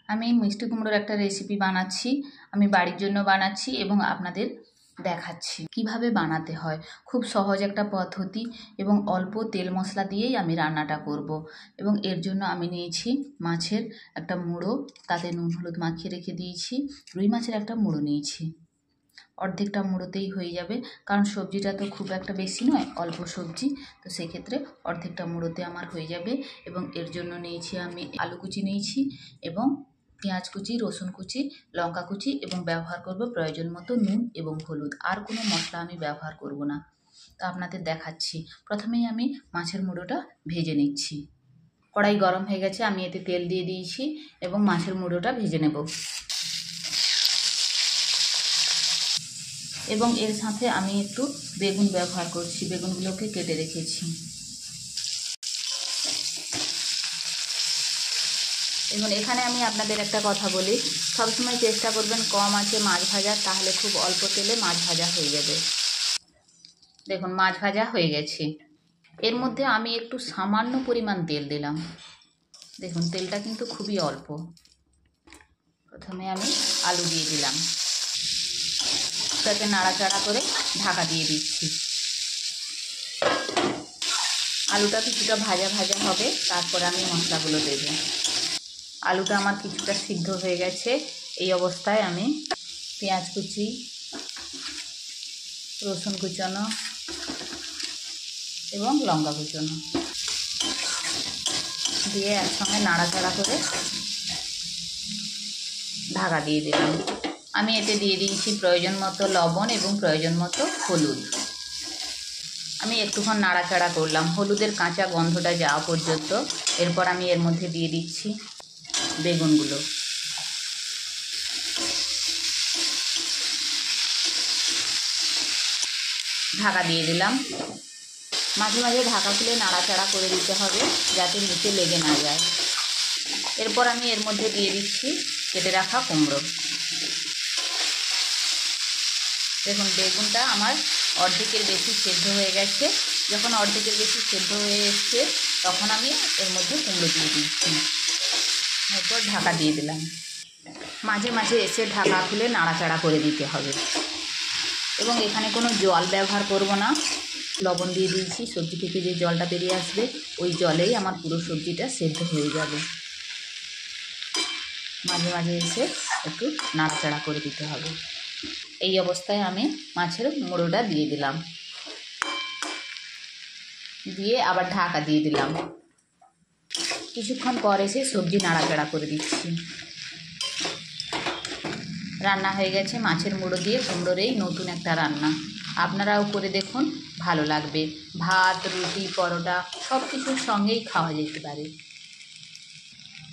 আমি মিষ্টি কুমড়োর একটা রেসিপি বানাচ্ছি। আমি বাড়ির জন্য বানাচ্ছি এবং আপনাদের দেখাচ্ছি কিভাবে বানাতে হয়। খুব সহজ একটা পদ্ধতি এবং অল্প তেল মশলা দিয়েই আমি রান্নাটা করব। এবং এর জন্য আমি নিয়েছি মাছের একটা মুড়ো, তাতে নুন হলুদ মাখিয়ে রেখে দিয়েছি। রুই মাছের একটা মুড়ো নিয়েছি, অর্ধেকটা মুড়োতেই হয়ে যাবে, কারণ সবজিটা তো খুব একটা বেশি নয়, অল্প সবজি, তো সেক্ষেত্রে অর্ধেকটা মুড়োতে আমার হয়ে যাবে। এবং এর জন্য নিয়েছি আমি আলু কুচি নিয়েছি এবং পেঁয়াজ কুচি, রসুন কুচি, লঙ্কা কুচি এবং ব্যবহার করব প্রয়োজন মতো নুন এবং হলুদ। আর কোনো মশলা আমি ব্যবহার করব না। তো আপনাদের দেখাচ্ছি। প্রথমেই আমি মাছের মুড়োটা ভেজে নিচ্ছি। কড়াই গরম হয়ে গেছে, আমি এতে তেল দিয়ে দিয়েছি এবং মাছের মুড়োটা ভেজে নেব। এবং এর সাথে আমি একটু বেগুন ব্যবহার করছি, বেগুনগুলোকে কেটে রেখেছি। এবং এখানে আমি আপনাদের একটা কথা বলি, সবসময় চেষ্টা করবেন কম আঁচে মাছ ভাজা, তাহলে খুব অল্প তেলে মাছ ভাজা হয়ে যাবে। দেখুন মাছ ভাজা হয়ে গেছে। এর মধ্যে আমি একটু সামান্য পরিমাণ তেল দিলাম। দেখুন তেলটা কিন্তু খুবই অল্প। প্রথমে আমি আলু দিয়ে দিলাম, তাকে নাড়াচাড়া করে ঢাকা দিয়ে দিচ্ছি। আলুটা কিছুটা ভাজা ভাজা হবে, তারপরে আমি মশলাগুলো দেব। আলুটা আমার কিছুটা সিদ্ধ হয়ে গেছে। এই অবস্থায় আমি পেঁয়াজ কুচি, রসুন কুচানো এবং লঙ্কা কুচানো দিয়ে একসঙ্গে নাড়াচাড়া করে ঢাকা দিয়ে দিলাম। আমি এতে দিয়ে দিয়েছি প্রয়োজন মতো লবণ এবং প্রয়োজন মতো হলুদ। আমি একটুক্ষণ নাড়াচাড়া করলাম হলুদের কাঁচা গন্ধটা যাওয়া পর্যন্ত। এরপর আমি এর মধ্যে দিয়ে দিচ্ছি বেগুনগুলো। ঢাকা দিয়ে দিলাম। মাঝে মাঝে ঢাকা খুলে নাড়াচাড়া করে দিতে হবে, যাতে নিচে লেগে না যায়। এরপর আমি এর মধ্যে দিয়ে দিচ্ছি কেটে রাখা কুমড়ো। দেখুন বেগুনটা আমার অর্ধেকের বেশি সেদ্ধ হয়ে গেছে। যখন অর্ধেকের বেশি সেদ্ধ হয়ে এসছে, তখন আমি এর মধ্যে কুমড়ো দিয়ে দিচ্ছি। এরপর ঢাকা দিয়ে দিলাম। মাঝে মাঝে এসে ঢাকা খুলে নাড়াচাড়া করে দিতে হবে। এবং এখানে কোনো জল ব্যবহার করব না। লবণ দিয়ে দিয়েছি, সবজি থেকে যে জলটা বেরিয়ে আসবে ওই জলেই আমার পুরো সবজিটা সেদ্ধ হয়ে যাবে। মাঝে মাঝে এসে একটু নাড়াচাড়া করে দিতে হবে। এই অবস্থায় আমি মাছের মুড়োটা দিয়ে দিলাম, দিয়ে আবার ঢাকা দিয়ে দিলাম। কিছুক্ষণ পর এসে সবজি নাড়াচাড়া করে দিচ্ছি। রান্না হয়ে গেছে মাছের মুড়ো দিয়ে কুমড়োর এই নতুন একটা রান্না। আপনারাও করে দেখুন, ভালো লাগবে। ভাত, রুটি, পরোটা সব কিছুর সঙ্গেই খাওয়া যেতে পারে।